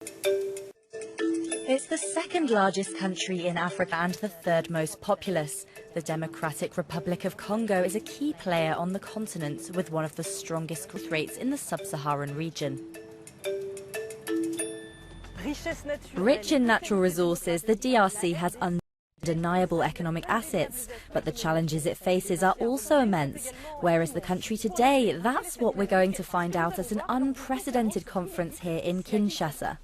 It's the second largest country in Africa and the third most populous. The Democratic Republic of Congo is a key player on the continent with one of the strongest growth rates in the sub-Saharan region. Rich in natural resources, the DRC has undeniable economic assets, but the challenges it faces are also immense. Where is the country today? That's what we're going to find out at an unprecedented conference here in Kinshasa.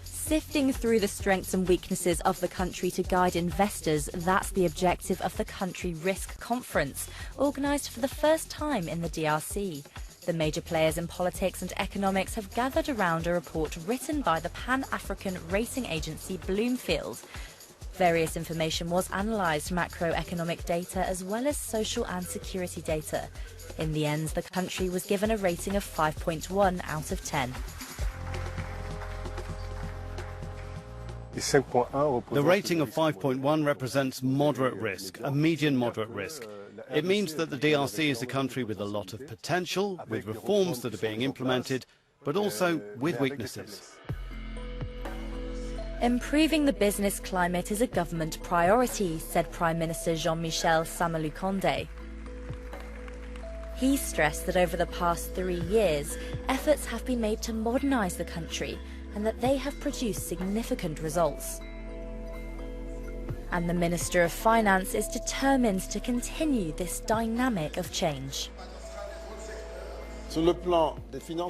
Sifting through the strengths and weaknesses of the country to guide investors, that's the objective of the Country Risk Conference, organised for the first time in the DRC. The major players in politics and economics have gathered around a report written by the Pan-African racing agency Bloomfield. Various information was analysed, macroeconomic data as well as social and security data. In the end, the country was given a rating of 5.1 out of 10. The rating of 5.1 represents moderate risk, a median moderate risk. It means that the DRC is a country with a lot of potential, with reforms that are being implemented, but also with weaknesses. Improving the business climate is a government priority, said Prime Minister Jean-Michel Samalukonde. He stressed that over the past 3 years, efforts have been made to modernise the country and that they have produced significant results. And the Minister of Finance is determined to continue this dynamic of change.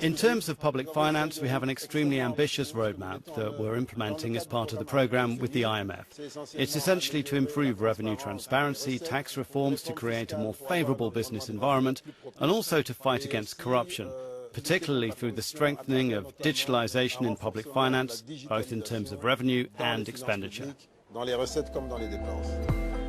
In terms of public finance, we have an extremely ambitious roadmap that we're implementing as part of the programme with the IMF. It's essentially to improve revenue transparency, tax reforms to create a more favourable business environment, and also to fight against corruption, particularly through the strengthening of digitalisation in public finance, both in terms of revenue and expenditure.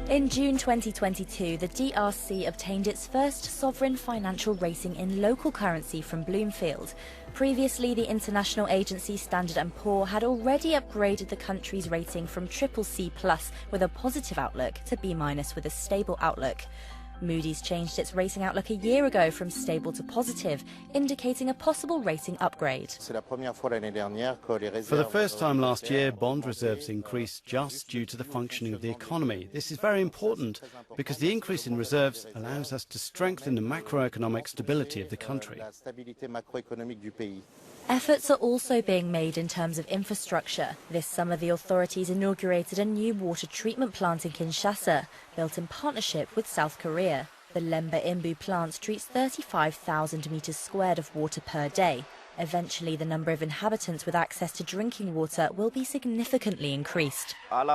In June 2022, the DRC obtained its first sovereign financial rating in local currency from Bloomfield. Previously, the international agency Standard & Poor had already upgraded the country's rating from CCC+ with a positive outlook to B- with a stable outlook. Moody's changed its rating outlook a year ago from stable to positive, indicating a possible rating upgrade. For the first time last year, bond reserves increased just due to the functioning of the economy. This is very important because the increase in reserves allows us to strengthen the macroeconomic stability of the country. Efforts are also being made in terms of infrastructure. This summer, the authorities inaugurated a new water treatment plant in Kinshasa, built in partnership with South Korea. The Lemba Imbu plant treats 35,000 metres squared of water per day. Eventually, the number of inhabitants with access to drinking water will be significantly increased. At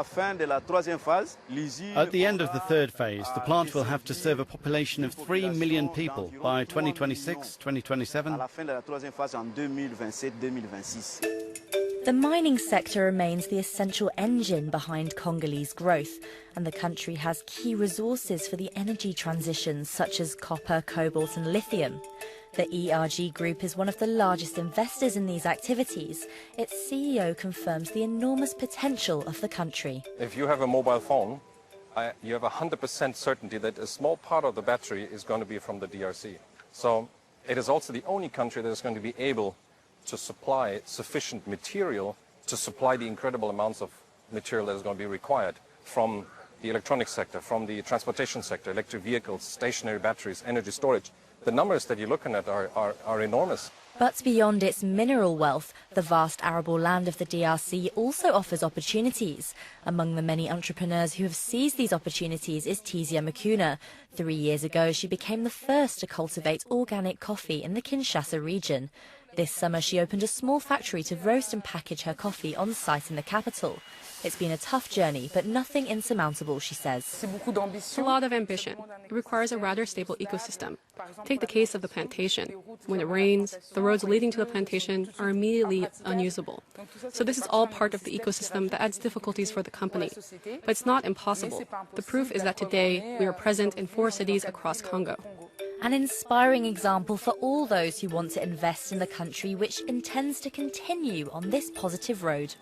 the end of the third phase, the plant will have to serve a population of 3 million people by 2026, 2027. The mining sector remains the essential engine behind Congolese growth, and the country has key resources for the energy transition, such as copper, cobalt and lithium. The ERG Group is one of the largest investors in these activities. Its CEO confirms the enormous potential of the country. If you have a mobile phone, you have 100% certainty that a small part of the battery is going to be from the DRC. So it is also the only country that is going to be able to supply sufficient material to supply the incredible amounts of material that is going to be required from the electronics sector, from the transportation sector, electric vehicles, stationary batteries, energy storage. The numbers that you're looking at are enormous. But beyond its mineral wealth, the vast arable land of the DRC also offers opportunities. Among the many entrepreneurs who have seized these opportunities is Tizia Makuna. 3 years ago, she became the first to cultivate organic coffee in the Kinshasa region. This summer, she opened a small factory to roast and package her coffee on site in the capital. It's been a tough journey, but nothing insurmountable, she says. A lot of ambition. It requires a rather stable ecosystem. Take the case of the plantation. When it rains, the roads leading to the plantation are immediately unusable. So this is all part of the ecosystem that adds difficulties for the company. But it's not impossible. The proof is that today we are present in 4 cities across Congo. An inspiring example for all those who want to invest in the country, which intends to continue on this positive road.